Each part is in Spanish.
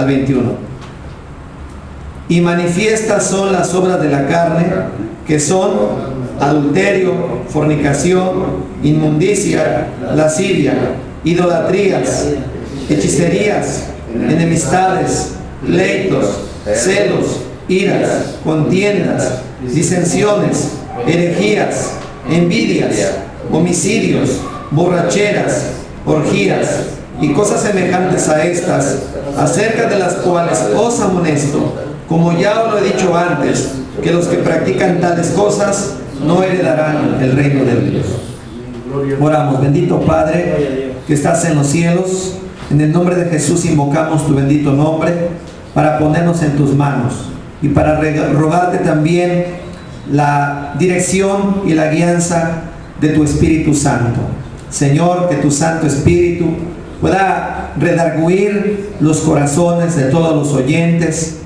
al 21. Y manifiestas son las obras de la carne, que son adulterio, fornicación, inmundicia, lascivia, idolatrías, hechicerías, enemistades, pleitos, celos, iras, contiendas, disensiones, herejías, envidias, homicidios, borracheras, orgías y cosas semejantes a estas, acerca de las cuales os amonesto, como ya os lo he dicho antes, que los que practican tales cosas no heredarán el reino de Dios. Oramos. Bendito Padre que estás en los cielos, en el nombre de Jesús invocamos tu bendito nombre para ponernos en tus manos y para rogarte también la dirección y la guianza de tu Espíritu Santo. Señor, que tu Santo Espíritu pueda redarguir los corazones de todos los oyentes,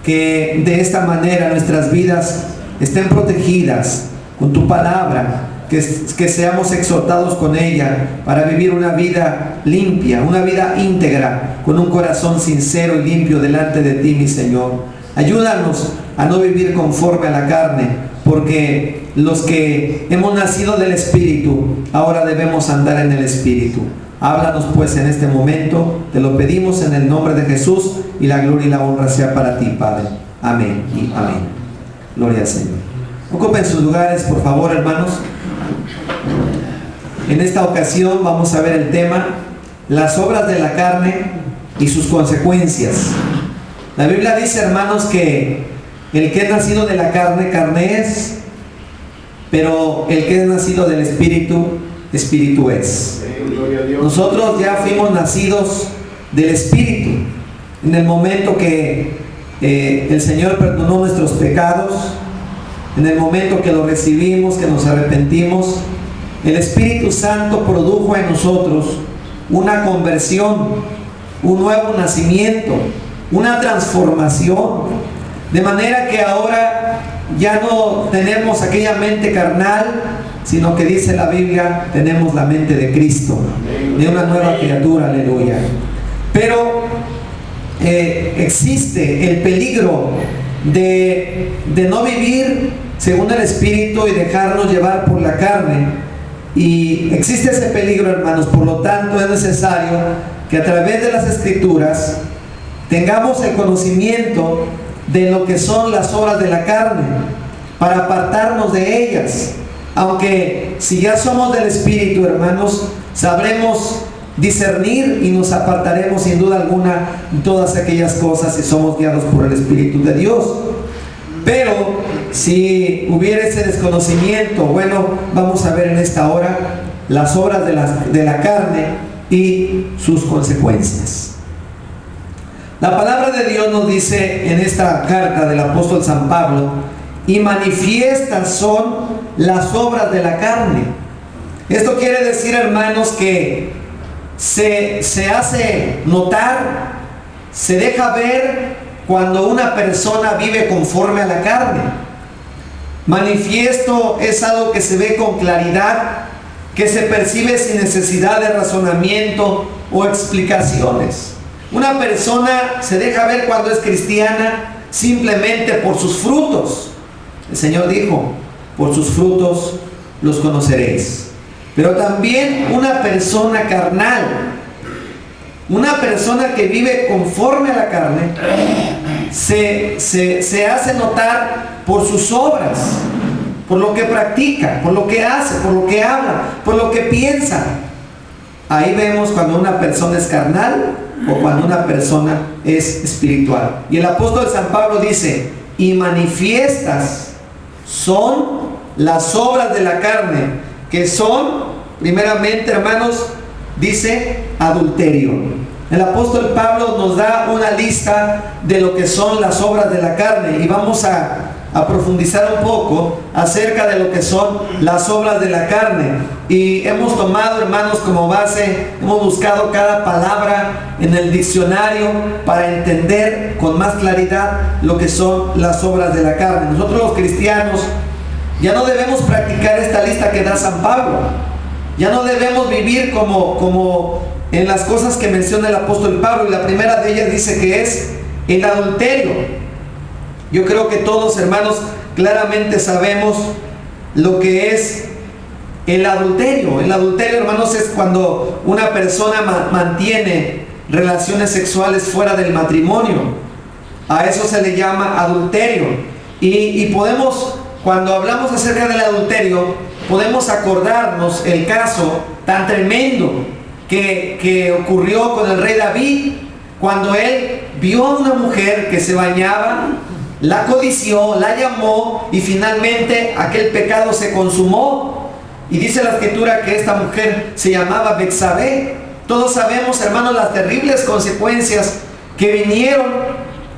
que de esta manera nuestras vidas estén protegidas con tu palabra, que seamos exhortados con ella para vivir una vida limpia, una vida íntegra, con un corazón sincero y limpio delante de ti, mi Señor. Ayúdanos a no vivir conforme a la carne, porque los que hemos nacido del Espíritu, ahora debemos andar en el Espíritu. Háblanos pues en este momento, te lo pedimos en el nombre de Jesús, y la gloria y la honra sea para ti, Padre. Amén y amén. Gloria al Señor. Ocupen sus lugares, por favor, hermanos. En esta ocasión vamos a ver el tema, las obras de la carne y sus consecuencias. La Biblia dice, hermanos, que el que es nacido de la carne, carne es, pero el que es nacido del Espíritu, Espíritu es. Nosotros ya fuimos nacidos del Espíritu en el momento que el Señor perdonó nuestros pecados, en el momento que lo recibimos, que nos arrepentimos. El Espíritu Santo produjo en nosotros una conversión, un nuevo nacimiento, una transformación, de manera que ahora ya no tenemos aquella mente carnal, sino que dice la Biblia, tenemos la mente de Cristo, de una nueva criatura, aleluya. Pero existe el peligro de no vivir según el Espíritu y dejarnos llevar por la carne, y existe ese peligro, hermanos. Por lo tanto es necesario que a través de las Escrituras tengamos el conocimiento de lo que son las obras de la carne, para apartarnos de ellas. Aunque si ya somos del Espíritu, hermanos, sabremos discernir y nos apartaremos sin duda alguna de todas aquellas cosas si somos guiados por el Espíritu de Dios. Pero si hubiera ese desconocimiento, bueno, vamos a ver en esta hora las obras de la carne y sus consecuencias. La palabra de Dios nos dice en esta carta del apóstol San Pablo, y manifiestas son las obras de la carne. Esto quiere decir, hermanos, que se hace notar, se deja ver cuando una persona vive conforme a la carne. Manifiesto es algo que se ve con claridad, que se percibe sin necesidad de razonamiento o explicaciones. Una persona se deja ver cuando es cristiana simplemente por sus frutos. El Señor dijo, por sus frutos los conoceréis. Pero también una persona carnal, una persona que vive conforme a la carne, se hace notar por sus obras, por lo que practica, por lo que hace, por lo que habla, por lo que piensa. Ahí vemos cuando una persona es carnal o cuando una persona es espiritual. Y el apóstol San Pablo dice, y manifiestas son las obras de la carne, que son, primeramente, hermanos, dice adulterio. El apóstol Pablo nos da una lista de lo que son las obras de la carne, y vamos a profundizar un poco acerca de lo que son las obras de la carne. Y hemos tomado, hermanos, como base, hemos buscado cada palabra en el diccionario para entender con más claridad lo que son las obras de la carne. Nosotros los cristianos ya no debemos practicar esta lista que da San Pablo. Ya no debemos vivir como en las cosas que menciona el apóstol Pablo, y la primera de ellas dice que es el adulterio. Yo creo que todos, hermanos, claramente sabemos lo que es el adulterio. El adulterio, hermanos, es cuando una persona mantiene relaciones sexuales fuera del matrimonio. A eso se le llama adulterio. Y podemos, cuando hablamos acerca del adulterio, podemos acordarnos el caso tan tremendo que ocurrió con el rey David, cuando él vio a una mujer que se bañaba, la codició, la llamó, y finalmente aquel pecado se consumó. Y dice la escritura que esta mujer se llamaba Betsabé. Todos sabemos, hermanos, las terribles consecuencias que vinieron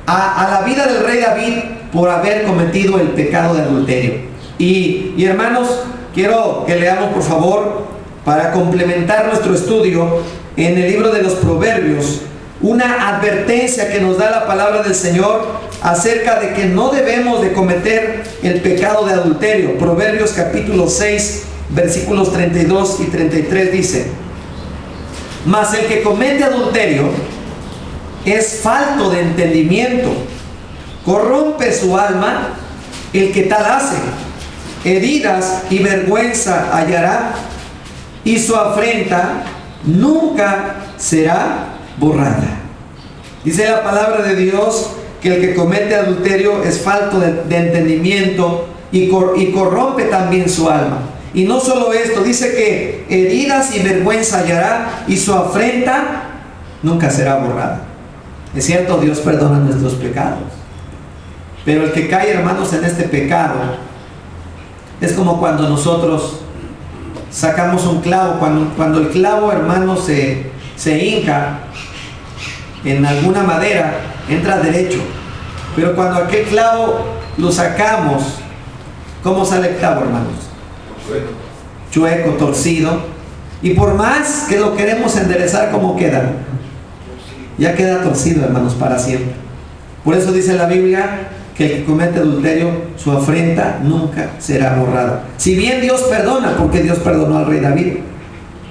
a la vida del rey David por haber cometido el pecado de adulterio. Y hermanos, quiero que leamos, por favor, para complementar nuestro estudio, en el libro de los Proverbios, una advertencia que nos da la palabra del Señor acerca de que no debemos de cometer el pecado de adulterio. Proverbios capítulo 6, versículos 32 y 33 dice: mas el que comete adulterio es falto de entendimiento, corrompe su alma el que tal hace, heridas y vergüenza hallará, y su afrenta nunca será borrada. Dice la palabra de Dios que el que comete adulterio es falto de entendimiento y corrompe también su alma. Y no solo esto, dice que heridas y vergüenza hallará, y su afrenta nunca será borrada. Es cierto, Dios perdona nuestros pecados, pero el que cae, hermanos, en este pecado es como cuando nosotros sacamos un clavo. Cuando el clavo, hermanos, se hinca en alguna madera, entra derecho, pero cuando aquel clavo lo sacamos, ¿cómo sale el clavo, hermanos? Chueco, torcido. Y por más que lo queremos enderezar, ¿cómo queda? Ya queda torcido, hermanos, para siempre. Por eso dice la Biblia que el que comete adulterio, su afrenta nunca será borrada. Si bien Dios perdona, porque Dios perdonó al rey David,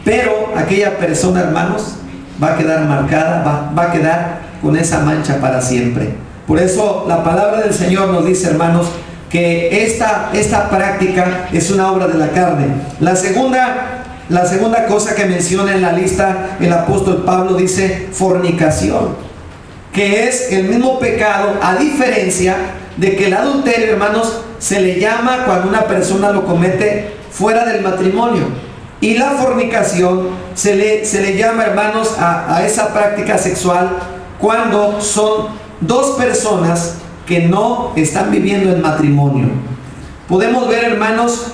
pero aquella persona, hermanos, va a quedar marcada, va a quedar con esa mancha para siempre. Por eso la palabra del Señor nos dice, hermanos, que esta práctica es una obra de la carne. La segunda cosa que menciona en la lista el apóstol Pablo dice fornicación, que es el mismo pecado, a diferencia de que el adulterio, hermanos, se le llama cuando una persona lo comete fuera del matrimonio, y la fornicación se le llama, hermanos, a esa práctica sexual cuando son dos personas que no están viviendo en matrimonio. Podemos ver, hermanos,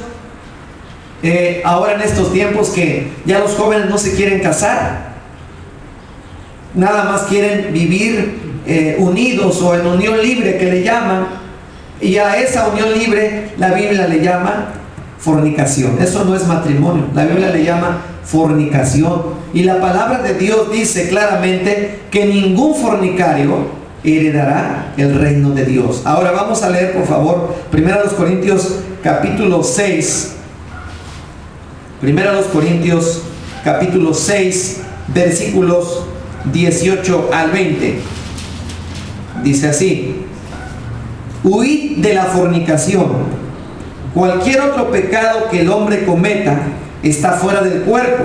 ahora en estos tiempos que ya los jóvenes no se quieren casar, nada más quieren vivir unidos o en unión libre, que le llaman, y a esa unión libre la Biblia le llama fornicación. Eso no es matrimonio, la Biblia le llama fornicación, y la palabra de Dios dice claramente que ningún fornicario heredará el reino de Dios. Ahora vamos a leer, por favor, 1 Corintios capítulo 6. 1 Corintios capítulo 6, versículos 18 al 20. Dice así: huid de la fornicación. Cualquier otro pecado que el hombre cometa está fuera del cuerpo,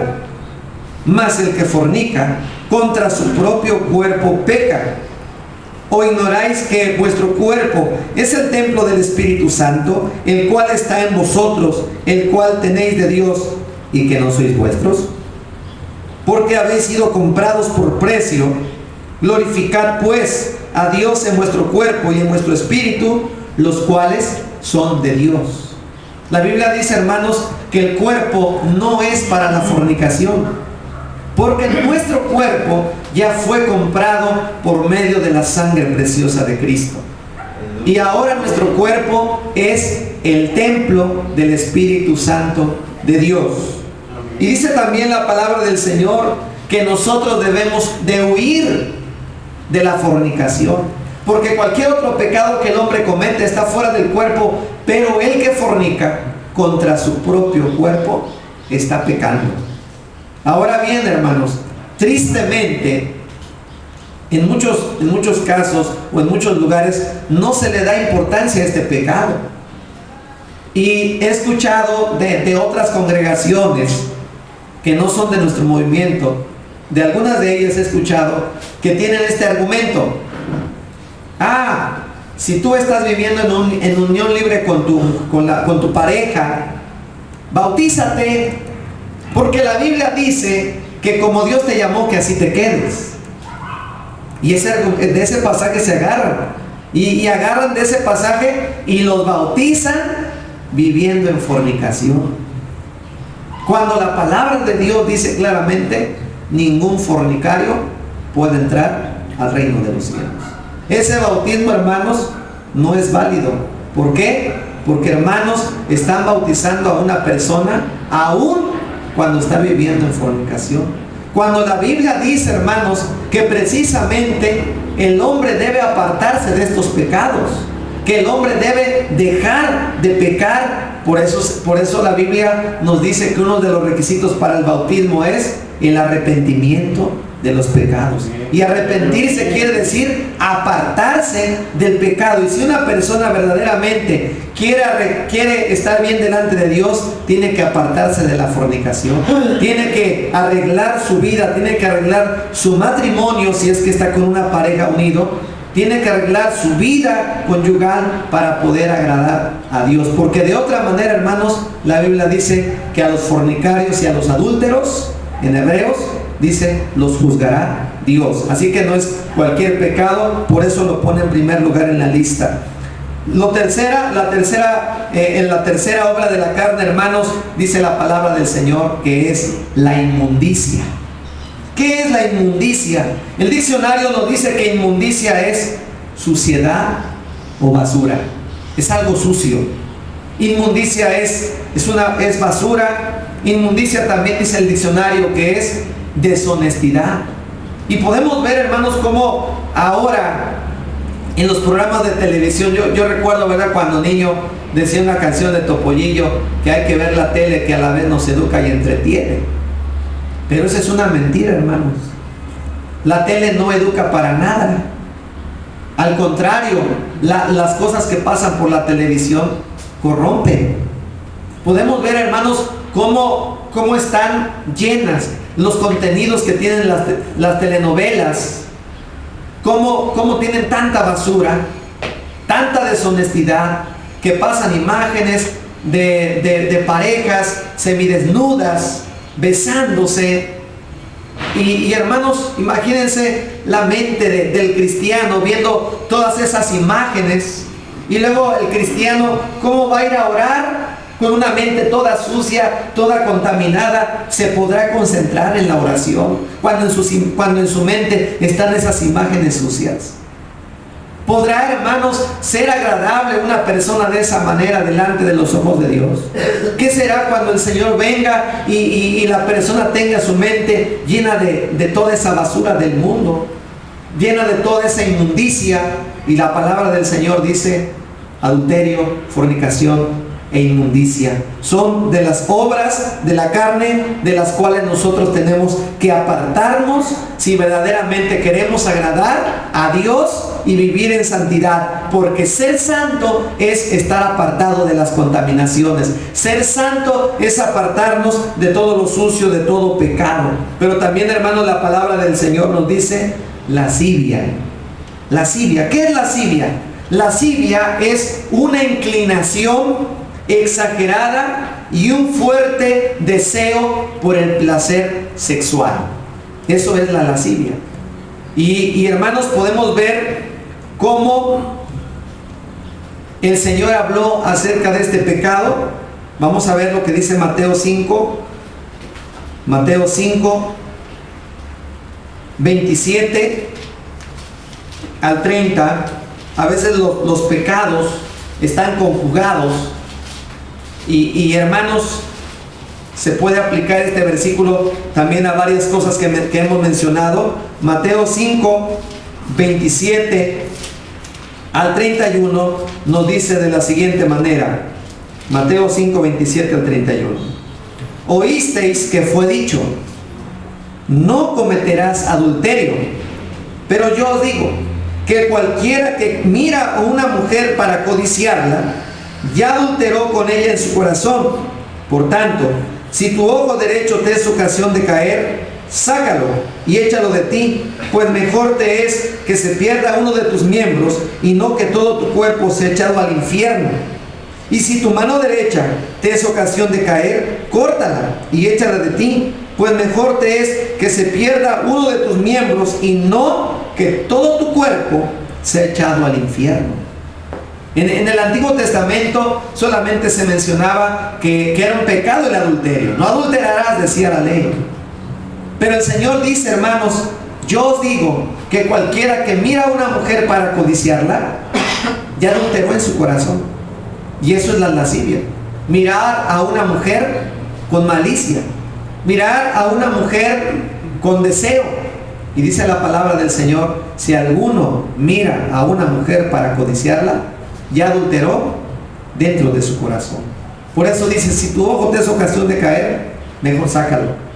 mas el que fornica contra su propio cuerpo peca. ¿O ignoráis que vuestro cuerpo es el templo del Espíritu Santo, el cual está en vosotros, el cual tenéis de Dios, y que no sois vuestros? Porque habéis sido comprados por precio. Glorificad pues a Dios en vuestro cuerpo y en vuestro espíritu, los cuales son de Dios. La Biblia dice, hermanos, que el cuerpo no es para la fornicación, porque nuestro cuerpo ya fue comprado por medio de la sangre preciosa de Cristo. Y ahora nuestro cuerpo es el templo del Espíritu Santo de Dios. Y dice también la palabra del Señor que nosotros debemos de huir de la fornicación, porque cualquier otro pecado que el hombre comete está fuera del cuerpo, pero el que fornica contra su propio cuerpo está pecando. Ahora bien, hermanos, tristemente, en muchos casos o en muchos lugares no se le da importancia a este pecado. Y he escuchado de otras congregaciones que no son de nuestro movimiento, de algunas de ellas he escuchado que tienen este argumento: si tú estás viviendo en unión libre con tu pareja, bautízate, porque la Biblia dice que como Dios te llamó, que así te quedes. Y de ese pasaje se agarran, y agarran de ese pasaje y los bautizan viviendo en fornicación, cuando la palabra de Dios dice claramente: ningún fornicario puede entrar al reino de los cielos. Ese bautismo, hermanos, no es válido. ¿Por qué? Porque, hermanos, están bautizando a una persona aún cuando está viviendo en fornicación. Cuando la Biblia dice, hermanos, que precisamente el hombre debe apartarse de estos pecados, que el hombre debe dejar de pecar. Por eso la Biblia nos dice que uno de los requisitos para el bautismo es el arrepentimiento de los pecados. Y arrepentirse quiere decir apartarse del pecado. Y si una persona verdaderamente quiere estar bien delante de Dios, tiene que apartarse de la fornicación, tiene que arreglar su vida, tiene que arreglar su matrimonio si es que está con una pareja unido, tiene que arreglar su vida conyugal para poder agradar a Dios. Porque de otra manera, hermanos, la Biblia dice que a los fornicarios y a los adúlteros, en Hebreos, dice, los juzgará Dios. Así que no es cualquier pecado, por eso lo pone en primer lugar en la lista. En la tercera obra de la carne, hermanos, dice la palabra del Señor que es la inmundicia. ¿Qué es la inmundicia? El diccionario nos dice que inmundicia es suciedad o basura. Es algo sucio. Inmundicia es basura. Inmundicia también dice el diccionario que es deshonestidad. Y podemos ver, hermanos, cómo ahora en los programas de televisión, yo recuerdo, ¿verdad?, cuando niño decía una canción de Topollillo que hay que ver la tele, que a la vez nos educa y entretiene. Pero esa es una mentira, hermanos. La tele no educa para nada. Al contrario, las cosas que pasan por la televisión corrompen. Podemos ver, hermanos, cómo están llenas los contenidos que tienen las telenovelas, cómo tienen tanta basura, tanta deshonestidad, que pasan imágenes de parejas semidesnudas, besándose. Y hermanos, imagínense la mente del cristiano viendo todas esas imágenes. Y luego el cristiano, ¿cómo va a ir a orar con una mente toda sucia, toda contaminada? Se podrá concentrar en la oración cuando en su mente están esas imágenes sucias. ¿Podrá, hermanos, ser agradable una persona de esa manera delante de los ojos de Dios? ¿Qué será cuando el Señor venga y la persona tenga su mente llena de toda esa basura del mundo, llena de toda esa inmundicia? Y la palabra del Señor dice: adulterio, fornicación e inmundicia son de las obras de la carne, de las cuales nosotros tenemos que apartarnos si verdaderamente queremos agradar a Dios y vivir en santidad. Porque ser santo es estar apartado de las contaminaciones. Ser santo es apartarnos de todo lo sucio, de todo pecado. Pero también, hermanos, la palabra del Señor nos dice lascivia. Lascivia. ¿Qué es lascivia? Lascivia es una inclinación exagerada y un fuerte deseo por el placer sexual. Eso es la lascivia. Y hermanos, podemos ver cómo el Señor habló acerca de este pecado. Vamos a ver lo que dice Mateo 5. Mateo 5, 27 al 30. A veces los pecados están conjugados. Y hermanos, se puede aplicar este versículo también a varias cosas que hemos mencionado. Mateo 5, 27 al 31 nos dice de la siguiente manera. Mateo 5, 27 al 31. Oísteis que fue dicho: no cometerás adulterio. Pero yo os digo que cualquiera que mira a una mujer para codiciarla, ya adulteró con ella en su corazón. Por tanto, si tu ojo derecho te es ocasión de caer, sácalo y échalo de ti, pues mejor te es que se pierda uno de tus miembros y no que todo tu cuerpo sea echado al infierno. Y si tu mano derecha te es ocasión de caer, córtala y échala de ti, pues mejor te es que se pierda uno de tus miembros y no que todo tu cuerpo sea echado al infierno. En el Antiguo Testamento solamente se mencionaba que era un pecado el adulterio. No adulterarás, decía la ley. Pero el Señor dice, hermanos, yo os digo que cualquiera que mira a una mujer para codiciarla, ya adulteró en su corazón. Y eso es la lascivia. Mirar a una mujer con malicia. Mirar a una mujer con deseo. Y dice la palabra del Señor, si alguno mira a una mujer para codiciarla, ya adulteró dentro de su corazón. Por eso dice, si tu ojo te es ocasión de caer, mejor sácalo.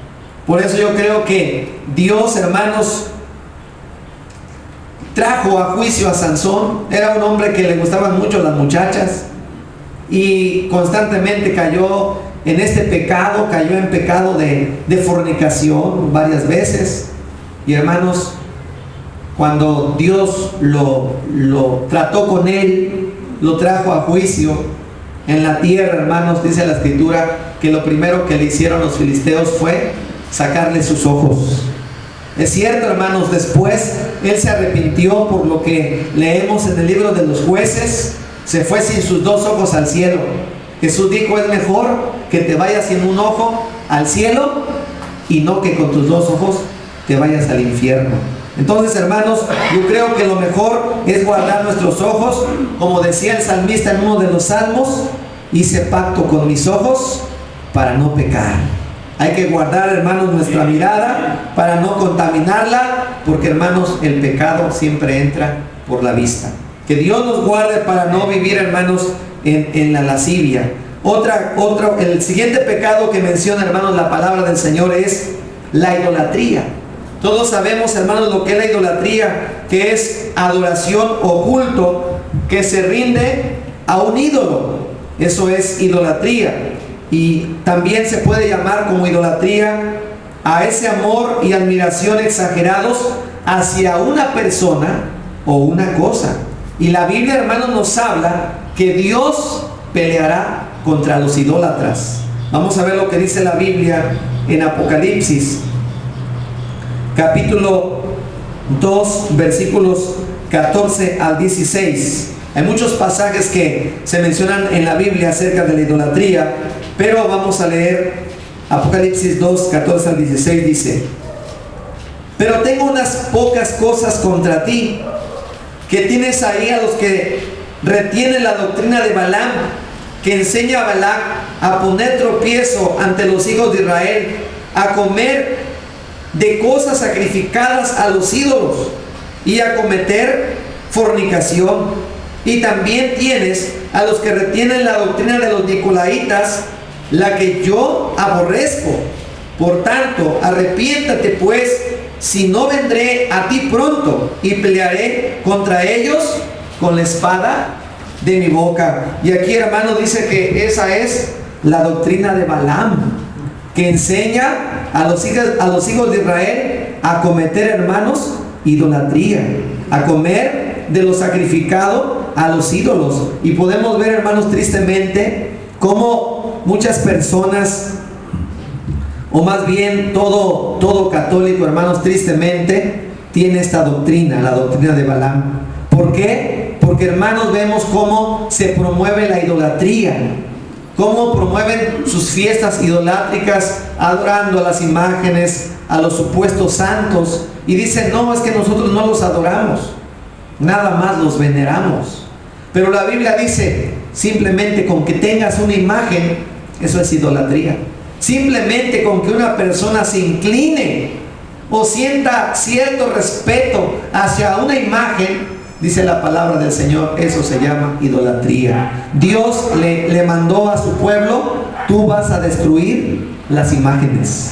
Por eso yo creo que Dios, hermanos, trajo a juicio a Sansón. Era un hombre que le gustaban mucho las muchachas y constantemente cayó en este pecado, cayó en pecado de fornicación varias veces. Y hermanos, cuando Dios lo trató con él, lo trajo a juicio en la tierra, hermanos, dice la Escritura que lo primero que le hicieron los filisteos fue sacarle sus ojos. Es cierto, hermanos, después él se arrepintió, por lo que leemos en el libro de los Jueces, se fue sin sus dos ojos al cielo. Jesús dijo, es mejor que te vayas sin un ojo al cielo y no que con tus dos ojos te vayas al infierno. Entonces, hermanos, yo creo que lo mejor es guardar nuestros ojos, como decía el salmista en uno de los salmos, hice pacto con mis ojos para no pecar. Hay que guardar, hermanos, nuestra mirada para no contaminarla, porque, hermanos, el pecado siempre entra por la vista. Que Dios nos guarde para no vivir, hermanos, en la lascivia. El siguiente pecado que menciona, hermanos, la palabra del Señor es la idolatría. Todos sabemos, hermanos, lo que es la idolatría, que es adoración o culto que se rinde a un ídolo. Eso es idolatría. Y también se puede llamar como idolatría a ese amor y admiración exagerados hacia una persona o una cosa. Y la Biblia, hermanos, nos habla que Dios peleará contra los idólatras. Vamos a ver lo que dice la Biblia en Apocalipsis, capítulo 2, versículos 14 al 16. Hay muchos pasajes que se mencionan en la Biblia acerca de la idolatría, pero vamos a leer Apocalipsis 2, 14 al 16. Dice: pero tengo unas pocas cosas contra ti, que tienes ahí a los que retienen la doctrina de Balaam, que enseña a Balac a poner tropiezo ante los hijos de Israel, a comer de cosas sacrificadas a los ídolos y a cometer fornicación. Y también tienes a los que retienen la doctrina de los nicolaitas, la que yo aborrezco. Por tanto, arrepiéntate pues, si no vendré a ti pronto y pelearé contra ellos con la espada de mi boca. Y aquí, hermano, dice que esa es la doctrina de Balaam, que enseña a los hijos de Israel a cometer, hermanos, idolatría, a comer de lo sacrificado a los ídolos. Y podemos ver, hermanos, tristemente cómo muchas personas, o más bien todo católico, hermanos, tristemente tiene esta doctrina, la doctrina de Balaam. ¿Por qué? Porque, hermanos, vemos cómo se promueve la idolatría, cómo promueven sus fiestas idolátricas, adorando a las imágenes, a los supuestos santos, y dicen, no, es que nosotros no los adoramos, nada más los veneramos. Pero la Biblia dice, simplemente con que tengas una imagen, eso es idolatría. Simplemente con que una persona se incline o sienta cierto respeto hacia una imagen, dice la palabra del Señor, eso se llama idolatría. Dios le mandó a su pueblo: tú vas a destruir las imágenes,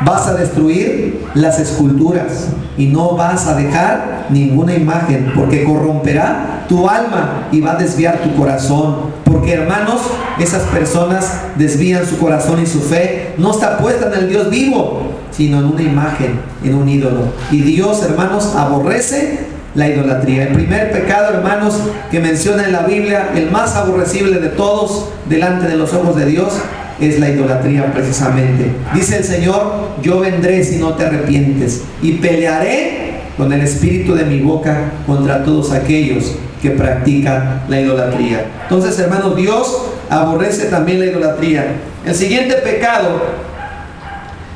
vas a destruir las esculturas y no vas a dejar ninguna imagen, porque corromperá tu alma y va a desviar tu corazón. Porque, hermanos, esas personas desvían su corazón y su fe no está puesta en el Dios vivo, sino en una imagen, en un ídolo. Y Dios, hermanos, aborrece la idolatría. El primer pecado, hermanos, que menciona en la Biblia, el más aborrecible de todos delante de los ojos de Dios, es la idolatría precisamente. Dice el Señor: yo vendré si no te arrepientes, y pelearé con el espíritu de mi boca contra todos aquellos que practican la idolatría. Entonces, hermanos, Dios aborrece también la idolatría. El siguiente pecado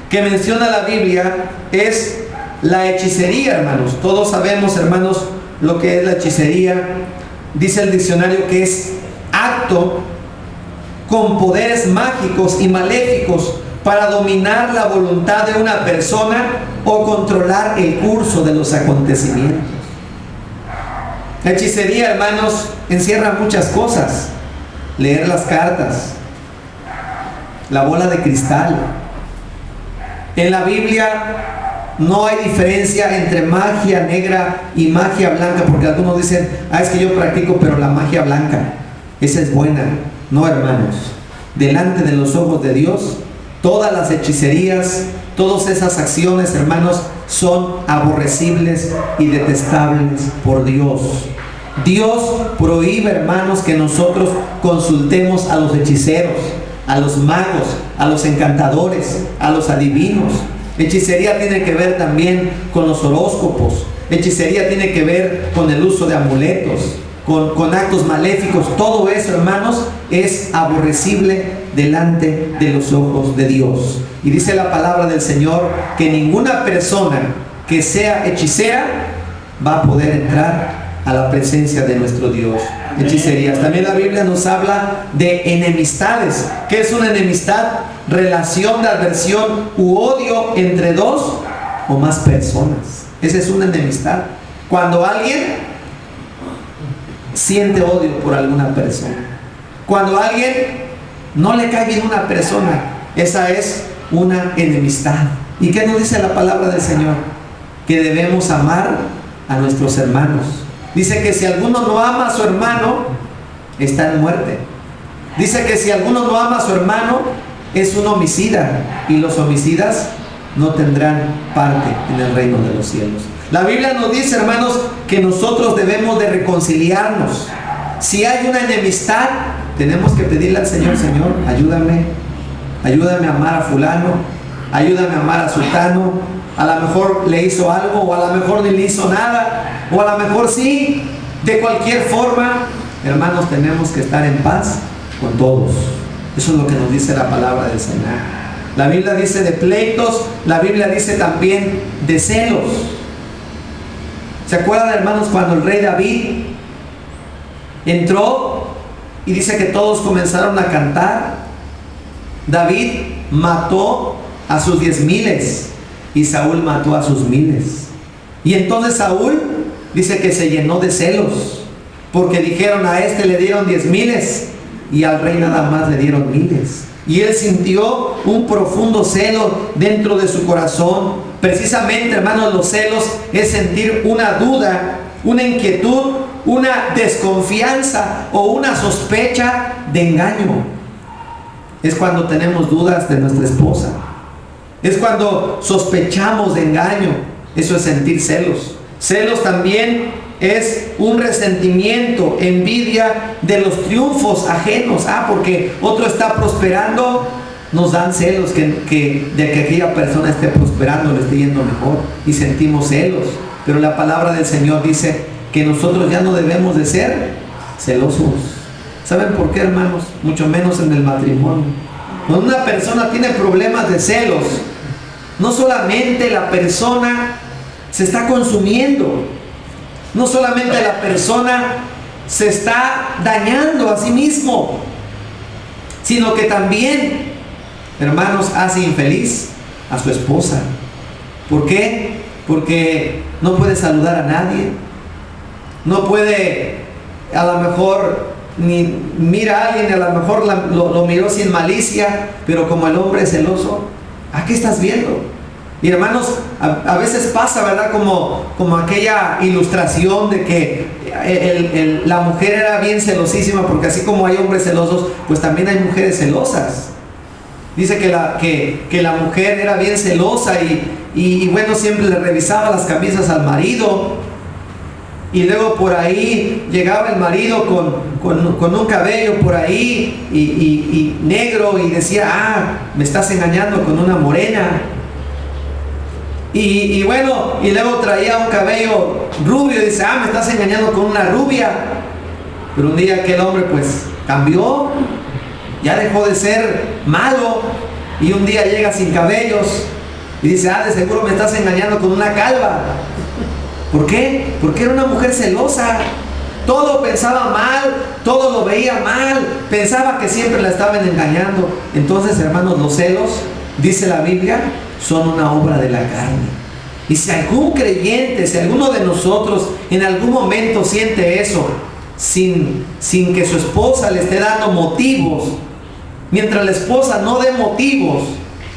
que menciona la Biblia es la hechicería, hermanos. Todos sabemos, hermanos, lo que es la hechicería. Dice el diccionario que es acto con poderes mágicos y maléficos para dominar la voluntad de una persona o controlar el curso de los acontecimientos. La hechicería, hermanos, encierra muchas cosas. Leer las cartas, la bola de cristal. En la Biblia no hay diferencia entre magia negra y magia blanca, porque algunos dicen: es que yo practico, pero la magia blanca, esa es buena. No, hermanos, delante de los ojos de Dios, todas las hechicerías, todas esas acciones, hermanos, son aborrecibles y detestables por Dios. Dios prohíbe, hermanos, que nosotros consultemos a los hechiceros, a los magos, a los encantadores, a los adivinos. Hechicería tiene que ver también con los horóscopos. Hechicería tiene que ver con el uso de amuletos, con actos maléficos. Todo eso, hermanos, es aborrecible delante de los ojos de Dios. Y dice la palabra del Señor que ninguna persona que sea hechicera va a poder entrar a la presencia de nuestro Dios. Hechicerías. También la Biblia nos habla de enemistades. ¿Qué es una enemistad? Relación de aversión u odio entre dos o más personas. Esa es una enemistad. Cuando alguien siente odio por alguna persona, cuando a alguien no le cae bien una persona, esa es una enemistad. ¿Y qué nos dice la palabra del Señor? Que debemos amar a nuestros hermanos. Dice que si alguno no ama a su hermano, está en muerte. Dice que si alguno no ama a su hermano, es un homicida, y los homicidas no tendrán parte en el reino de los cielos. La Biblia nos dice, hermanos, que nosotros debemos de reconciliarnos. Si hay una enemistad, tenemos que pedirle al Señor: Señor, ayúdame a amar a fulano, ayúdame a amar a sultano. A lo mejor le hizo algo, o a lo mejor ni le hizo nada, o a lo mejor sí. De cualquier forma, hermanos, tenemos que estar en paz con todos. Eso es lo que nos dice la palabra del Señor. La Biblia dice de pleitos, la Biblia dice también de celos. ¿Se acuerdan, hermanos, cuando el rey David entró y dice que todos comenzaron a cantar? David mató a sus 10,000 y Saúl mató a sus 1,000. Y entonces Saúl dice que se llenó de celos, porque dijeron: a este le dieron 10,000 y al rey nada más le dieron 1,000. Y él sintió un profundo celo dentro de su corazón. Precisamente, hermanos, los celos es sentir una duda, una inquietud, una desconfianza o una sospecha de engaño. Es cuando tenemos dudas de nuestra esposa. Es cuando sospechamos de engaño. Eso es sentir celos. Celos también es un resentimiento, envidia de los triunfos ajenos. Porque otro está prosperando, nos dan celos de que aquella persona esté prosperando, le esté yendo mejor, y sentimos celos. Pero la palabra del Señor dice que nosotros ya no debemos de ser celosos. ¿Saben por qué, hermanos? Mucho menos en el matrimonio. Cuando una persona tiene problemas de celos, no solamente la persona se está consumiendo, no solamente la persona se está dañando a sí mismo, sino que también, hermanos, hace infeliz a su esposa. ¿Por qué? Porque no puede saludar a nadie, no puede, a lo mejor ni mira a alguien, a lo mejor lo miró sin malicia, pero como el hombre es celoso, ¿a qué estás viendo? Y hermanos, a veces pasa, ¿verdad? Como aquella ilustración de que la mujer era bien celosísima, porque así como hay hombres celosos, pues también hay mujeres celosas. Dice que la mujer era bien celosa y bueno, siempre le revisaba las camisas al marido. Y luego por ahí llegaba el marido con un cabello por ahí y negro, y decía, me estás engañando con una morena. Y bueno, y luego traía un cabello rubio y dice, me estás engañando con una rubia. Pero un día aquel hombre pues cambió, ya dejó de ser malo, y un día llega sin cabellos y dice, de seguro me estás engañando con una calva. ¿Por qué? Porque era una mujer celosa. Todo pensaba mal, todo lo veía mal, pensaba que siempre la estaban engañando. Entonces, hermanos, los celos, dice la Biblia, son una obra de la carne. Y si algún creyente, si alguno de nosotros en algún momento siente eso, sin que su esposa le esté dando motivos, mientras la esposa no dé motivos,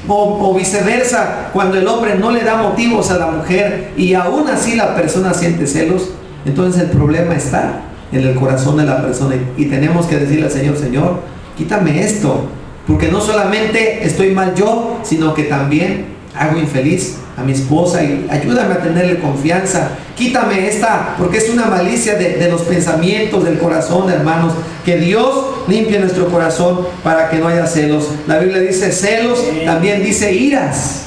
o viceversa, cuando el hombre no le da motivos a la mujer y aún así la persona siente celos, entonces el problema está en el corazón de la persona, y tenemos que decirle al Señor, Señor, quítame esto, porque no solamente estoy mal yo, sino que también hago infeliz a mi esposa, y ayúdame a tenerle confianza. Quítame esta, porque es una malicia de los pensamientos del corazón, hermanos. Que Dios limpie nuestro corazón para que no haya celos. La Biblia dice celos, también dice iras.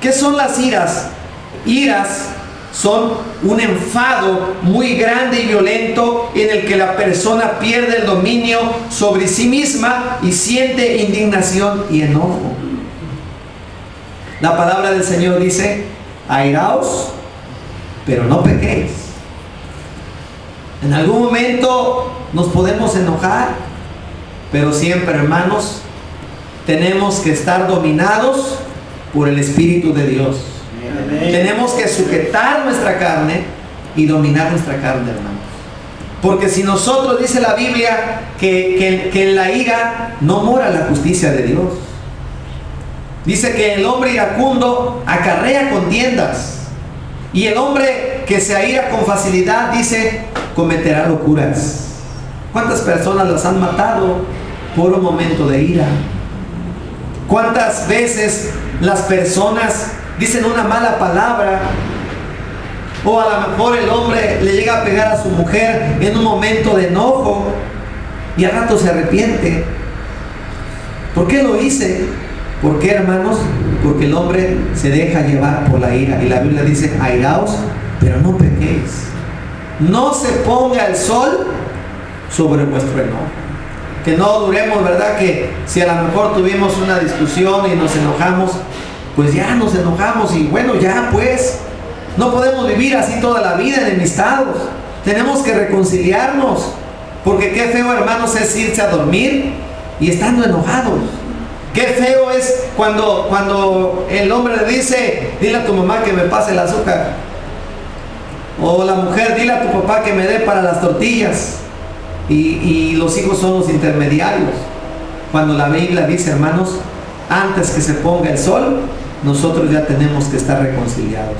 ¿Qué son las iras? Iras son un enfado muy grande y violento en el que la persona pierde el dominio sobre sí misma y siente indignación y enojo. La palabra del Señor dice, airaos, pero no pequéis. En algún momento nos podemos enojar, pero siempre, hermanos, tenemos que estar dominados por el Espíritu de Dios. Amén. Tenemos que sujetar nuestra carne y dominar nuestra carne, hermanos. Porque si nosotros, dice la Biblia, que en la ira no mora la justicia de Dios. Dice que el hombre iracundo acarrea contiendas, y el hombre que se aira con facilidad, dice, cometerá locuras. ¿Cuántas personas las han matado por un momento de ira? ¿Cuántas veces las personas dicen una mala palabra? O a lo mejor el hombre le llega a pegar a su mujer en un momento de enojo y al rato se arrepiente. ¿Por qué lo hice? ¿Por qué, hermanos? Porque el hombre se deja llevar por la ira. Y la Biblia dice, airaos, pero no pequéis. No se ponga el sol sobre vuestro enojo. Que no duremos, ¿verdad? Que si a lo mejor tuvimos una discusión y nos enojamos, pues ya nos enojamos y bueno, ya pues. No podemos vivir así toda la vida, enemistados. Tenemos que reconciliarnos. Porque qué feo, hermanos, es irse a dormir y estando enojados. Qué feo es cuando el hombre le dice, dile a tu mamá que me pase el azúcar. O la mujer, dile a tu papá que me dé para las tortillas. Y los hijos son los intermediarios. Cuando la Biblia dice, hermanos, antes que se ponga el sol, nosotros ya tenemos que estar reconciliados.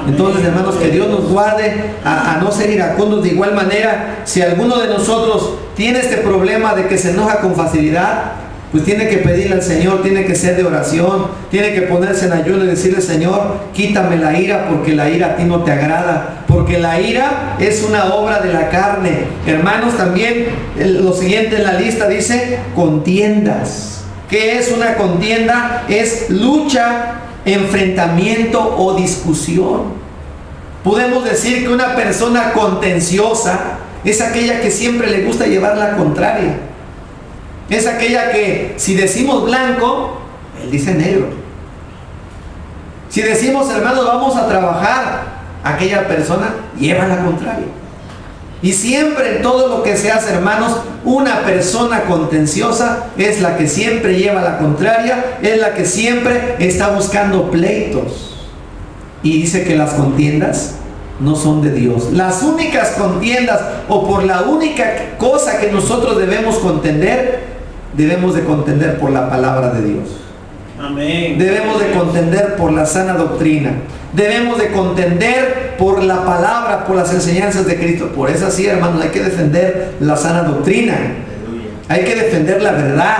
Entonces, hermanos, que Dios nos guarde a no ser iracundos. De igual manera, si alguno de nosotros tiene este problema de que se enoja con facilidad, pues tiene que pedirle al Señor, tiene que ser de oración, tiene que ponerse en ayuno y decirle, Señor, quítame la ira, porque la ira a ti no te agrada, porque la ira es una obra de la carne. Hermanos, también lo siguiente en la lista dice contiendas. ¿Qué es una contienda? Es lucha, enfrentamiento o discusión. Podemos decir que una persona contenciosa es aquella que siempre le gusta llevar la contraria. Es aquella que si decimos blanco, él dice negro. Si decimos, hermanos, vamos a trabajar, aquella persona lleva la contraria. Y siempre en todo lo que se hace, hermanos, una persona contenciosa es la que siempre lleva la contraria, es la que siempre está buscando pleitos. Y dice que las contiendas no son de Dios. Las únicas contiendas, o por la única cosa que nosotros debemos contender, debemos de contender por la palabra de Dios. Amén. Debemos de contender por la sana doctrina. Debemos de contender por la palabra, por las enseñanzas de Cristo. Por eso sí, hermanos, hay que defender la sana doctrina. Hay que defender la verdad.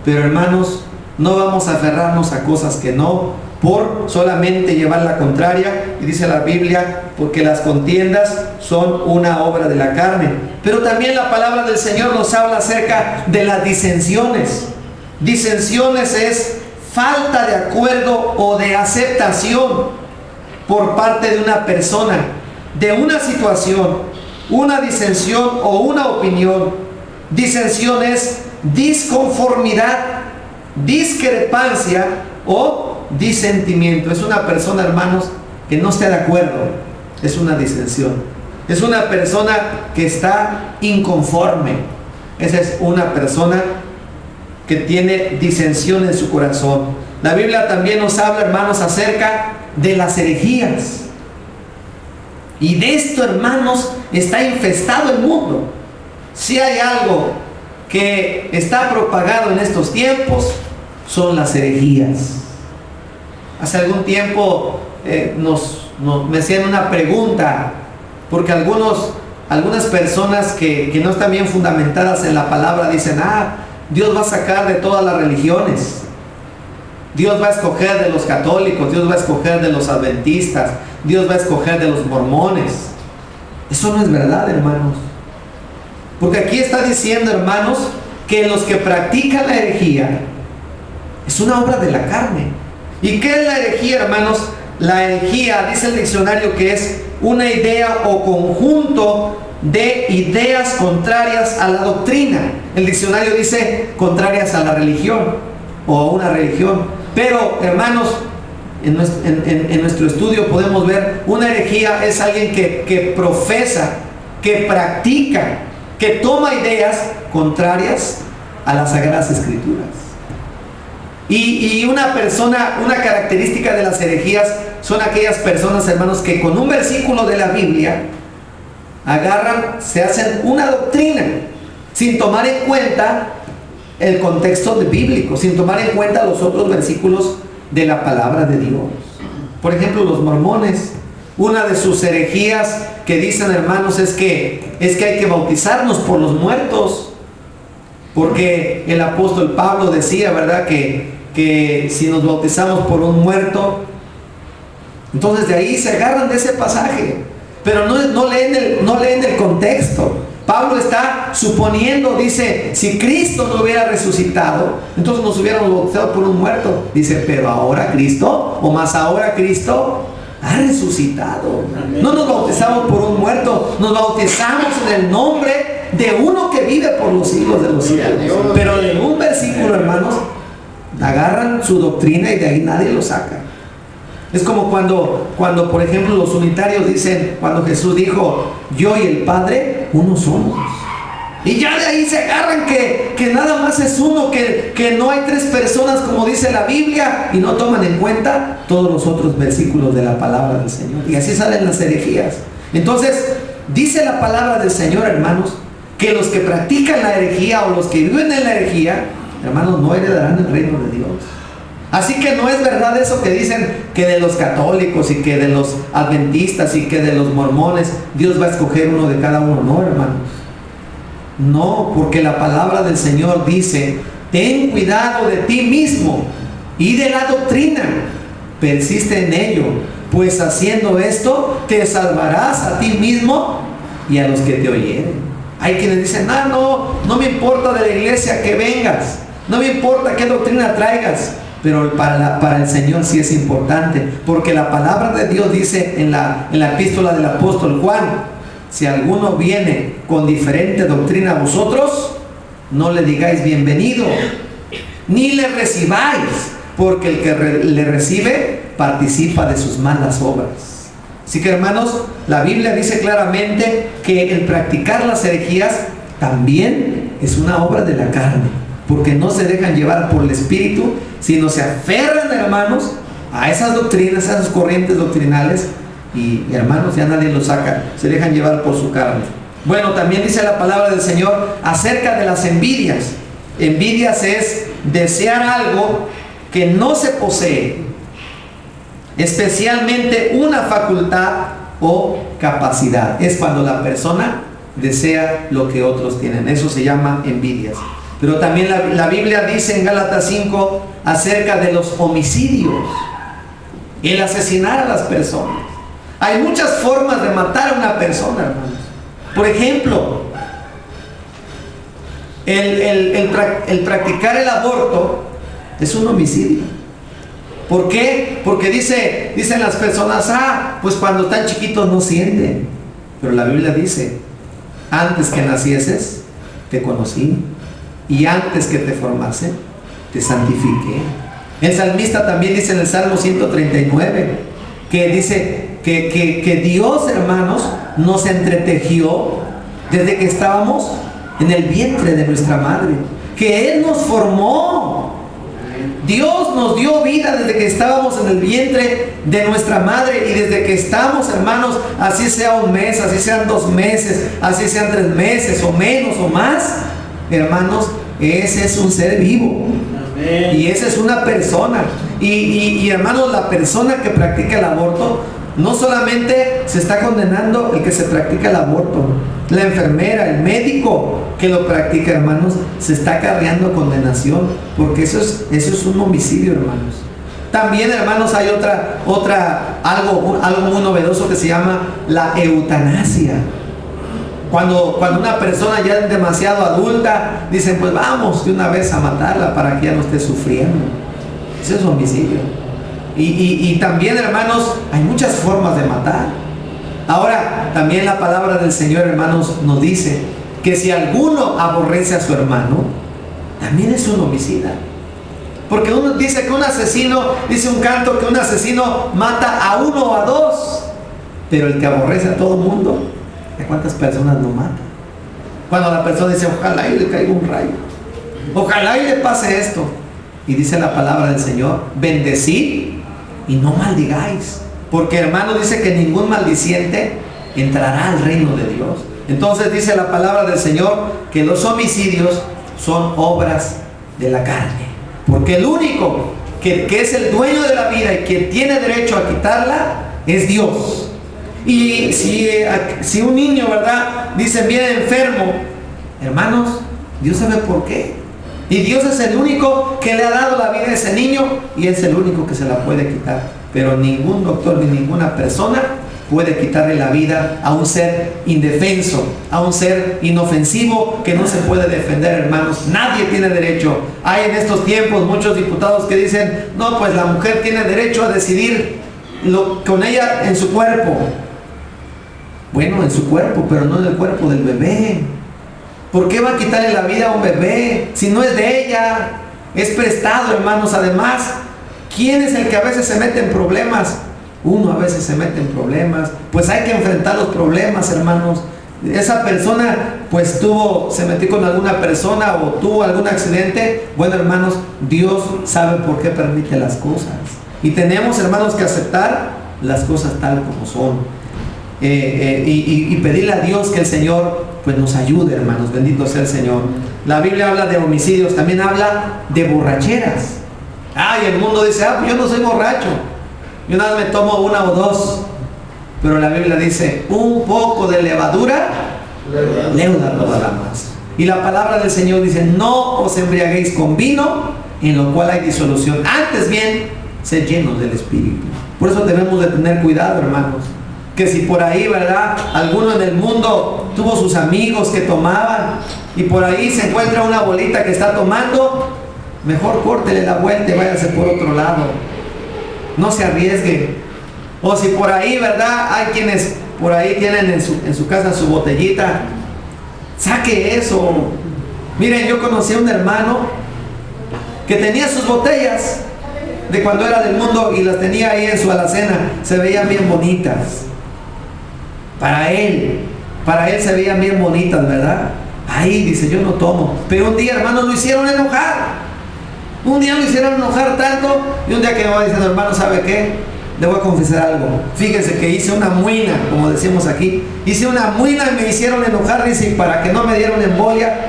Pero, hermanos, no vamos a aferrarnos a cosas que no, por solamente llevar la contraria. Y dice la Biblia, porque las contiendas son una obra de la carne. Pero también la palabra del Señor nos habla acerca de las disensiones. Disensiones es falta de acuerdo o de aceptación por parte de una persona, de una situación, una disensión o una opinión. Disensión es disconformidad, discrepancia o disentimiento. Es una persona, hermanos, que no está de acuerdo. Es una disensión. Es una persona que está inconforme. Esa es una persona que tiene disensión en su corazón. La Biblia también nos habla, hermanos, acerca de las herejías. Y de esto, hermanos, está infestado el mundo. Si hay algo que está propagado en estos tiempos, son las herejías. Hace algún tiempo me hacían una pregunta, porque algunas personas que no están bien fundamentadas en la palabra dicen: Dios va a sacar de todas las religiones. Dios va a escoger de los católicos, Dios va a escoger de los adventistas, Dios va a escoger de los mormones. Eso no es verdad, hermanos. Porque aquí está diciendo, hermanos, que los que practican la herejía es una obra de la carne. ¿Y qué es la herejía, hermanos? La herejía, dice el diccionario, que es una idea o conjunto de ideas contrarias a la doctrina. El diccionario dice contrarias a la religión o a una religión. Pero, hermanos, en nuestro estudio podemos ver, una herejía es alguien que profesa, que practica, que toma ideas contrarias a las Sagradas Escrituras. Y una característica de las herejías son aquellas personas, hermanos, que con un versículo de la Biblia agarran, se hacen una doctrina sin tomar en cuenta el contexto bíblico, sin tomar en cuenta los otros versículos de la palabra de Dios. Por ejemplo, los mormones, una de sus herejías que dicen, hermanos, es que hay que bautizarnos por los muertos, porque el apóstol Pablo decía, ¿verdad?, que si nos bautizamos por un muerto, entonces de ahí se agarran de ese pasaje, pero no leen el contexto. Pablo está suponiendo, dice, si Cristo no hubiera resucitado, entonces nos hubiéramos bautizado por un muerto. Dice, pero ahora Cristo, o más ahora Cristo, ha resucitado. No nos bautizamos por un muerto, nos bautizamos en el nombre de uno que vive por los siglos de los cielos. Pero de un versículo, hermanos, agarran su doctrina y de ahí nadie lo saca. Es como cuando por ejemplo, los unitarios dicen, cuando Jesús dijo, yo y el Padre, uno somos. Y ya de ahí se agarran que nada más es uno, que no hay tres personas como dice la Biblia, y no toman en cuenta todos los otros versículos de la palabra del Señor. Y así salen las herejías. Entonces, dice la palabra del Señor, hermanos, que los que practican la herejía o los que viven en la herejía, hermanos, no heredarán el reino de Dios. Así que no es verdad eso que dicen que de los católicos y que de los adventistas y que de los mormones Dios va a escoger uno de cada uno. No, hermanos. No, porque la palabra del Señor dice, ten cuidado de ti mismo y de la doctrina. Persiste en ello, pues haciendo esto te salvarás a ti mismo y a los que te oyeren. Hay quienes dicen, no me importa de la iglesia que vengas, no me importa qué doctrina traigas. Pero para el Señor sí es importante, porque la palabra de Dios dice en la epístola del apóstol Juan, si alguno viene con diferente doctrina a vosotros, no le digáis bienvenido, ni le recibáis, porque el que le recibe participa de sus malas obras. Así que, hermanos, la Biblia dice claramente que el practicar las herejías también es una obra de la carne, porque no se dejan llevar por el Espíritu, sino se aferran, hermanos, a esas doctrinas, a esas corrientes doctrinales, y hermanos, ya nadie los saca, se dejan llevar por su carne. Bueno, también dice la palabra del Señor acerca de las envidias. Envidias es desear algo que no se posee, especialmente una facultad o capacidad. Es cuando la persona desea lo que otros tienen. Eso se llama envidias. Pero también la Biblia dice en Gálatas 5 acerca de los homicidios, el asesinar a las personas. Hay muchas formas de matar a una persona, hermanos. Por ejemplo, el practicar el aborto es un homicidio. ¿Por qué? Porque dicen las personas, pues cuando están chiquitos no sienten. Pero la Biblia dice, antes que nacieses, te conocí, y antes que te formase, te santifiqué. El salmista también dice en el Salmo 139, que dice que Dios, hermanos, nos entretejió desde que estábamos en el vientre de nuestra madre, que Él nos formó. Dios nos dio vida desde que estábamos en el vientre de nuestra madre, y desde que estamos, hermanos, así sea un mes, así sean 2 meses, así sean 3 meses o menos o más, hermanos, ese es un ser vivo. Amén. Y esa es una persona. Y hermanos, la persona que practica el aborto, no solamente se está condenando el que se practica el aborto, la enfermera, el médico que lo practica, hermanos, se está acarreando condenación, porque eso es un homicidio, hermanos. También, hermanos, hay algo muy novedoso que se llama la eutanasia. Cuando una persona ya es demasiado adulta, dicen, pues vamos de una vez a matarla para que ya no esté sufriendo. Eso es homicidio. Y también, hermanos, hay muchas formas de matar. Ahora, también la palabra del Señor, hermanos, nos dice que si alguno aborrece a su hermano, también es un homicida. Porque uno dice que un asesino, dice un canto que un asesino mata a 1 o a 2, pero el que aborrece a todo el mundo, ¿a cuántas personas no mata? Cuando la persona dice, ojalá y le caiga un rayo, ojalá y le pase esto, y dice la palabra del Señor, bendecid y no maldigáis, porque, hermano, dice que ningún maldiciente entrará al reino de Dios. Entonces dice la palabra del Señor que los homicidios son obras de la carne, porque el único que es el dueño de la vida y que tiene derecho a quitarla es Dios. Y si un niño, ¿verdad?, dice viene enfermo, hermanos, Dios sabe por qué. Y Dios es el único que le ha dado la vida a ese niño, y es el único que se la puede quitar. Pero ningún doctor ni ninguna persona puede quitarle la vida a un ser indefenso, a un ser inofensivo que no se puede defender, hermanos. Nadie tiene derecho. Hay en estos tiempos muchos diputados que dicen, no, pues la mujer tiene derecho a decidir con ella en su cuerpo. Bueno, en su cuerpo, pero no en el cuerpo del bebé. ¿Por qué va a quitarle la vida a un bebé si no es de ella? Es prestado, hermanos. Además, ¿quién es el que a veces se mete en problemas? Uno a veces se mete en problemas. Pues hay que enfrentar los problemas, hermanos. Esa persona pues se metió con alguna persona o tuvo algún accidente. Bueno, hermanos, Dios sabe por qué permite las cosas. Y tenemos, hermanos, que aceptar las cosas tal como son. Y pedirle a Dios que el Señor pues nos ayude, hermanos. Bendito sea el Señor. La Biblia habla de homicidios, también habla de borracheras. Y el mundo dice, pues yo no soy borracho, yo nada me tomo 1 o 2. Pero la Biblia dice, un poco de levadura leuda toda la masa. Y la palabra del Señor dice, no os embriaguéis con vino, en lo cual hay disolución, antes bien, sed llenos del Espíritu. Por eso debemos de tener cuidado, hermanos, que si por ahí, ¿verdad?, alguno en el mundo tuvo sus amigos que tomaban, y por ahí se encuentra una bolita que está tomando, mejor córtele la vuelta y váyase por otro lado. No se arriesgue. O si por ahí, ¿verdad?, hay quienes por ahí tienen en su casa su botellita, saque eso. Miren, yo conocí a un hermano que tenía sus botellas de cuando era del mundo y las tenía ahí en su alacena. Se veían bien bonitas. Para él se veían bien bonitas, ¿verdad? Ahí dice, yo no tomo. Pero un día, hermanos, lo hicieron enojar. Un día lo hicieron enojar tanto, y un día que me va diciendo, hermano, ¿sabe qué? Le voy a confesar algo. Fíjense que hice una muina, como decimos aquí. Hice una muina y me hicieron enojar, dice, y para que no me dieran embolia,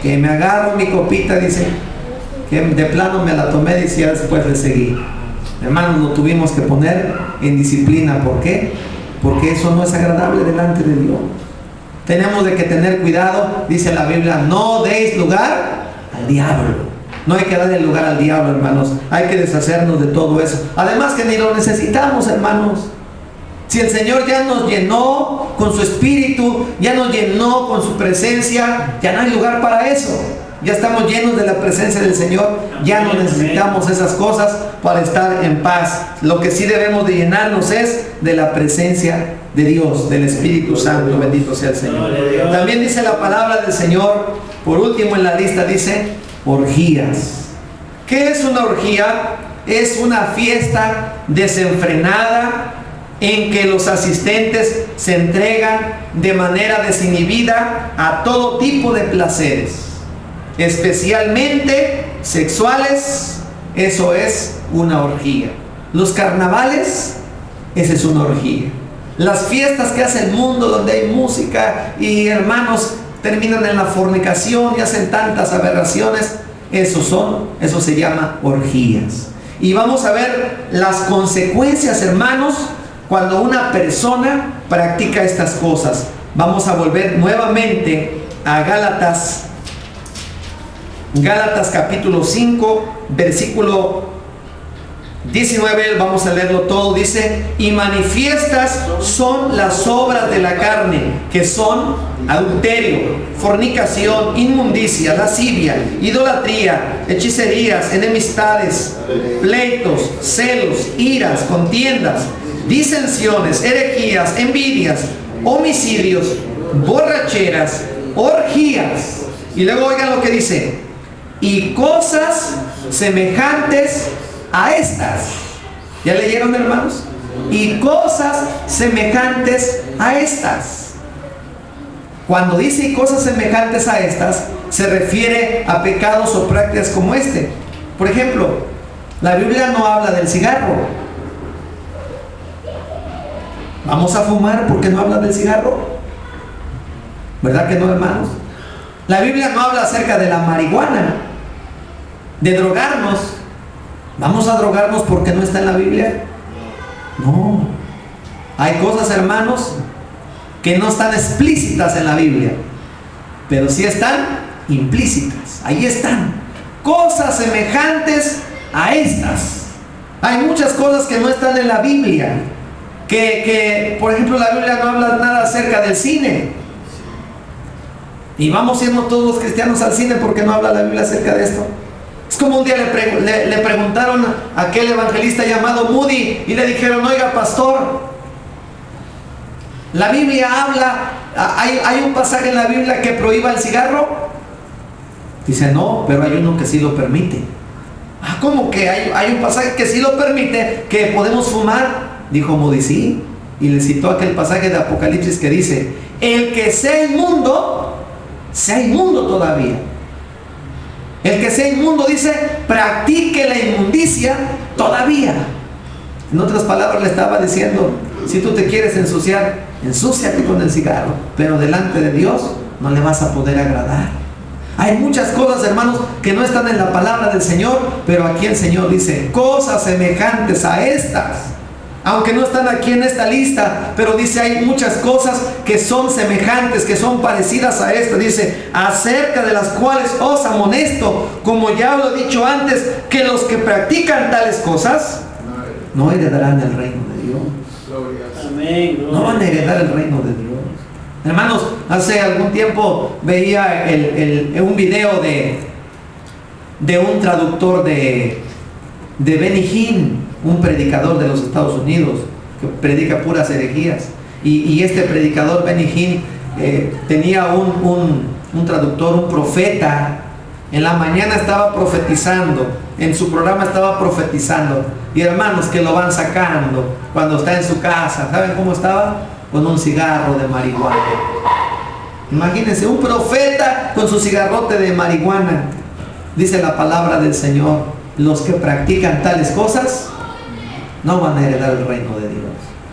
que me agarro mi copita, dice, que de plano me la tomé y ya después le seguí. Hermanos, lo tuvimos que poner en disciplina. ¿Por qué? Porque eso no es agradable delante de Dios. Tenemos de que tener cuidado. Dice la Biblia, no deis lugar al diablo. No hay que darle lugar al diablo, hermanos. Hay que deshacernos de todo eso. Además que ni lo necesitamos, hermanos. Si el Señor ya nos llenó con su Espíritu, ya nos llenó con su presencia, ya no hay lugar para eso. Ya estamos llenos de la presencia del Señor. Ya no necesitamos esas cosas para estar en paz. Lo que sí debemos de llenarnos es de la presencia de Dios, del Espíritu Santo. Bendito sea el Señor. También dice la palabra del Señor, por último en la lista, dice orgías. ¿Qué es una orgía? Es una fiesta desenfrenada en que los asistentes se entregan de manera desinhibida a todo tipo de placeres, especialmente sexuales. Eso es una orgía. Los carnavales, esa es una orgía. Las fiestas que hace el mundo, donde hay música y hermanos terminan en la fornicación y hacen tantas aberraciones, eso se llama orgías. Y vamos a ver las consecuencias, hermanos, cuando una persona practica estas cosas. Vamos a volver nuevamente a Gálatas capítulo 5, versículo 19, vamos a leerlo todo. Dice: y manifiestas son las obras de la carne, que son adulterio, fornicación, inmundicia, lascivia, idolatría, hechicerías, enemistades, pleitos, celos, iras, contiendas, disensiones, herejías, envidias, homicidios, borracheras, orgías. Y luego oigan lo que dice: y cosas semejantes a estas. ¿Ya leyeron, hermanos? Y cosas semejantes a estas. Cuando dice y cosas semejantes a estas, se refiere a pecados o prácticas como este. Por ejemplo, la Biblia no habla del cigarro. ¿Vamos a fumar porque no habla del cigarro? ¿Verdad que no, hermanos? La Biblia no habla acerca de la marihuana, de drogarnos. ¿Vamos a drogarnos porque no está en la Biblia? No. Hay cosas, hermanos, que no están explícitas en la Biblia, pero sí están implícitas. Ahí están. Cosas semejantes a estas. Hay muchas cosas que no están en la Biblia. Por ejemplo, la Biblia no habla nada acerca del cine. Y vamos yendo todos los cristianos al cine porque no habla la Biblia acerca de esto. Es como un día le preguntaron a aquel evangelista llamado Moody y le dijeron: oiga, pastor, la Biblia habla, hay un pasaje en la Biblia que prohíba el cigarro. Dice: no, pero hay uno que sí lo permite. ¿Cómo que hay un pasaje que sí lo permite, que podemos fumar? Dijo Moody: sí. Y le citó aquel pasaje de Apocalipsis que dice: el que sea inmundo todavía. El que sea inmundo, dice, practique la inmundicia todavía. En otras palabras, le estaba diciendo: si tú te quieres ensuciar, ensúciate con el cigarro, pero delante de Dios no le vas a poder agradar. Hay muchas cosas, hermanos, que no están en la palabra del Señor, pero aquí el Señor dice cosas semejantes a estas. Aunque no están aquí en esta lista, pero dice hay muchas cosas que son semejantes, que son parecidas a esta. Dice: acerca de las cuales os amonesto, como ya lo he dicho antes, que los que practican tales cosas no heredarán el reino de Dios. No van a heredar el reino de Dios. Hermanos, hace algún tiempo veía un video de un traductor de Benny Hinn, un predicador de los Estados Unidos que predica puras herejías. Y este predicador Benny Hinn tenía un traductor, un profeta. En la mañana estaba profetizando, en su programa estaba profetizando. Y hermanos, que lo van sacando cuando está en su casa. ¿Saben cómo estaba? Con un cigarro de marihuana. Imagínense, un profeta con su cigarrote de marihuana. Dice la palabra del Señor: los que practican tales cosas no van a heredar el reino de Dios.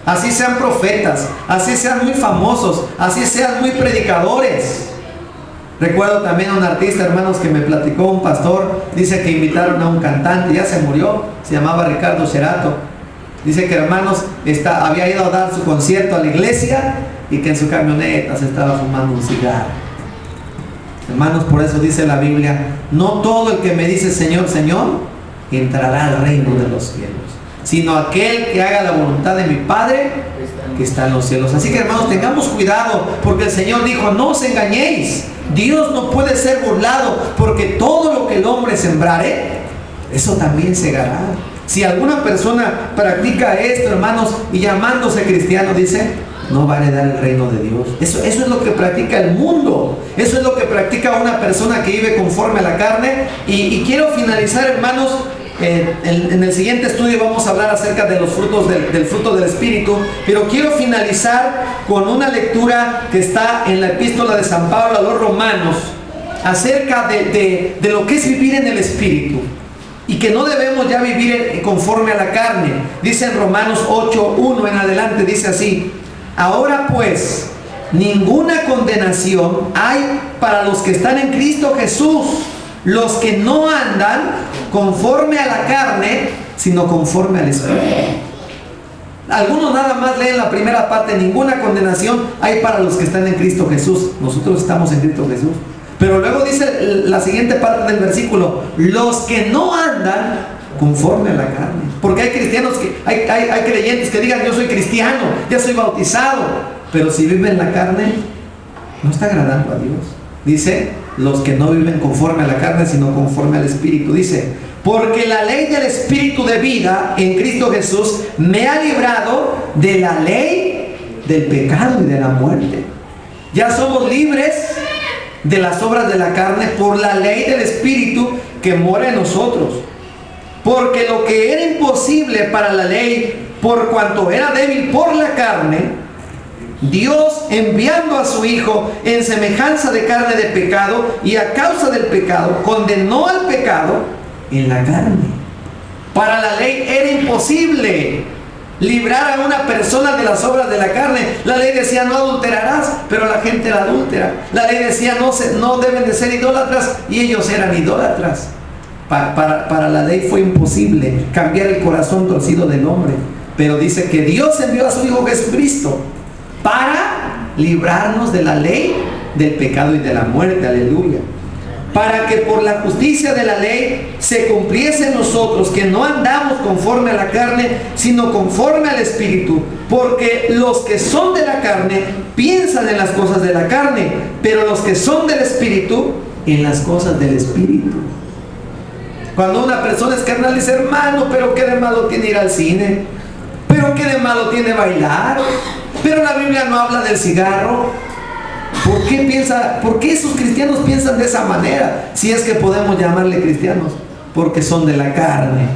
Así sean profetas, así sean muy famosos, así sean muy predicadores. Recuerdo también a un artista, hermanos, que me platicó un pastor. Dice que invitaron a un cantante, ya se murió, se llamaba Ricardo Sherato. Dice que, hermanos, había ido a dar su concierto a la iglesia y que en su camioneta se estaba fumando un cigarro. Hermanos, por eso dice la Biblia: no todo el que me dice Señor, Señor, entrará al reino de los cielos, sino aquel que haga la voluntad de mi Padre que está en los cielos. Así que, hermanos, tengamos cuidado, porque el Señor dijo: no os engañéis, Dios no puede ser burlado, porque todo lo que el hombre sembrare, eso también segará. Si alguna persona practica esto, hermanos, y llamándose cristiano, dice, no va a heredar el reino de Dios. Eso es lo que practica el mundo. Eso es lo que practica una persona que vive conforme a la carne. Y quiero finalizar, hermanos, en el siguiente estudio vamos a hablar acerca de los frutos del fruto del Espíritu, pero quiero finalizar con una lectura que está en la epístola de San Pablo a los Romanos, acerca de lo que es vivir en el Espíritu, y que no debemos ya vivir conforme a la carne. Dice en Romanos 8:1 en adelante, dice así: ahora pues, ninguna condenación hay para los que están en Cristo Jesús, los que no andan conforme a la carne, sino conforme al Espíritu. Algunos nada más leen la primera parte: ninguna condenación hay para los que están en Cristo Jesús. Nosotros estamos en Cristo Jesús. Pero luego dice la siguiente parte del versículo: los que no andan conforme a la carne. Porque hay cristianos hay creyentes que digan: yo soy cristiano, ya soy bautizado, pero si viven la carne, no está agradando a Dios. Dice: los que no viven conforme a la carne, sino conforme al Espíritu. Dice: porque la ley del Espíritu de vida en Cristo Jesús me ha librado de la ley del pecado y de la muerte. Ya somos libres de las obras de la carne por la ley del Espíritu que mora en nosotros. Porque lo que era imposible para la ley, por cuanto era débil por la carne, Dios, enviando a su Hijo en semejanza de carne de pecado, y a causa del pecado condenó al pecado en la carne. Para la ley era imposible librar a una persona de las obras de la carne. La ley decía: no adulterarás, pero la gente la adúltera. La ley decía: no deben de ser idólatras, y ellos eran idólatras. Para la ley fue imposible cambiar el corazón torcido del hombre. Pero dice que Dios envió a su Hijo Jesucristo para librarnos de la ley del pecado y de la muerte. Aleluya. Para que por la justicia de la ley se cumpliese en nosotros que no andamos conforme a la carne, sino conforme al Espíritu. Porque los que son de la carne piensan en las cosas de la carne, pero los que son del Espíritu, en las cosas del Espíritu. Cuando una persona es carnal, dice: hermano, pero qué de malo tiene ir al cine, pero qué de malo tiene bailar, pero la Biblia no habla del cigarro. ¿Por qué esos cristianos piensan de esa manera? Si es que podemos llamarle cristianos, porque son de la carne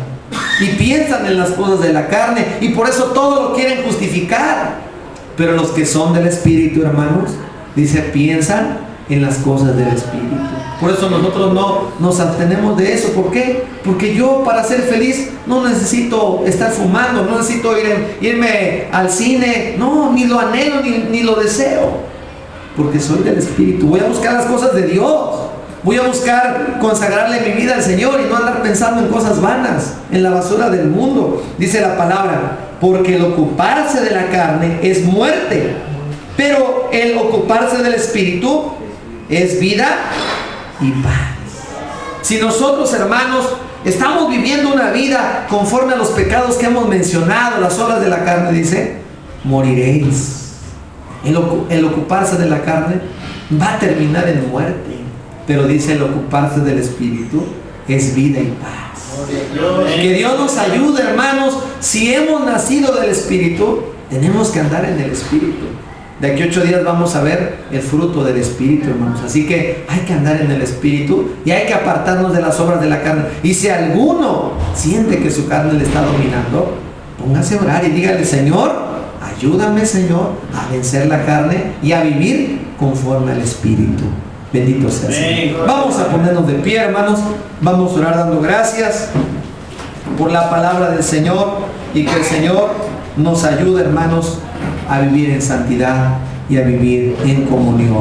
y piensan en las cosas de la carne, y por eso todo lo quieren justificar. Pero los que son del Espíritu, hermanos, dice, piensan en las cosas del Espíritu. Por eso nosotros no nos abstenemos de eso. ¿Por qué? Porque yo, para ser feliz, no necesito estar fumando, no necesito irme al cine, no, ni lo anhelo ni lo deseo, porque soy del Espíritu. Voy a buscar las cosas de Dios, voy a buscar consagrarle mi vida al Señor y no andar pensando en cosas vanas, en la basura del mundo. Dice la palabra: porque el ocuparse de la carne es muerte, pero el ocuparse del Espíritu es vida y paz. Si nosotros, hermanos, estamos viviendo una vida conforme a los pecados que hemos mencionado, las obras de la carne, dice, moriréis. El ocuparse de la carne va a terminar en muerte, pero dice, el ocuparse del Espíritu es vida y paz. Que Dios nos ayude, hermanos. Si hemos nacido del Espíritu, tenemos que andar en el Espíritu. De aquí a 8 días vamos a ver el fruto del Espíritu, hermanos. Así que hay que andar en el Espíritu y hay que apartarnos de las obras de la carne. Y si alguno siente que su carne le está dominando, póngase a orar y dígale: Señor, ayúdame, Señor, a vencer la carne y a vivir conforme al Espíritu. Bendito sea el Señor. Vamos a ponernos de pie, hermanos. Vamos a orar dando gracias por la palabra del Señor, y que el Señor nos ayude, hermanos, a vivir en santidad y a vivir en comunión.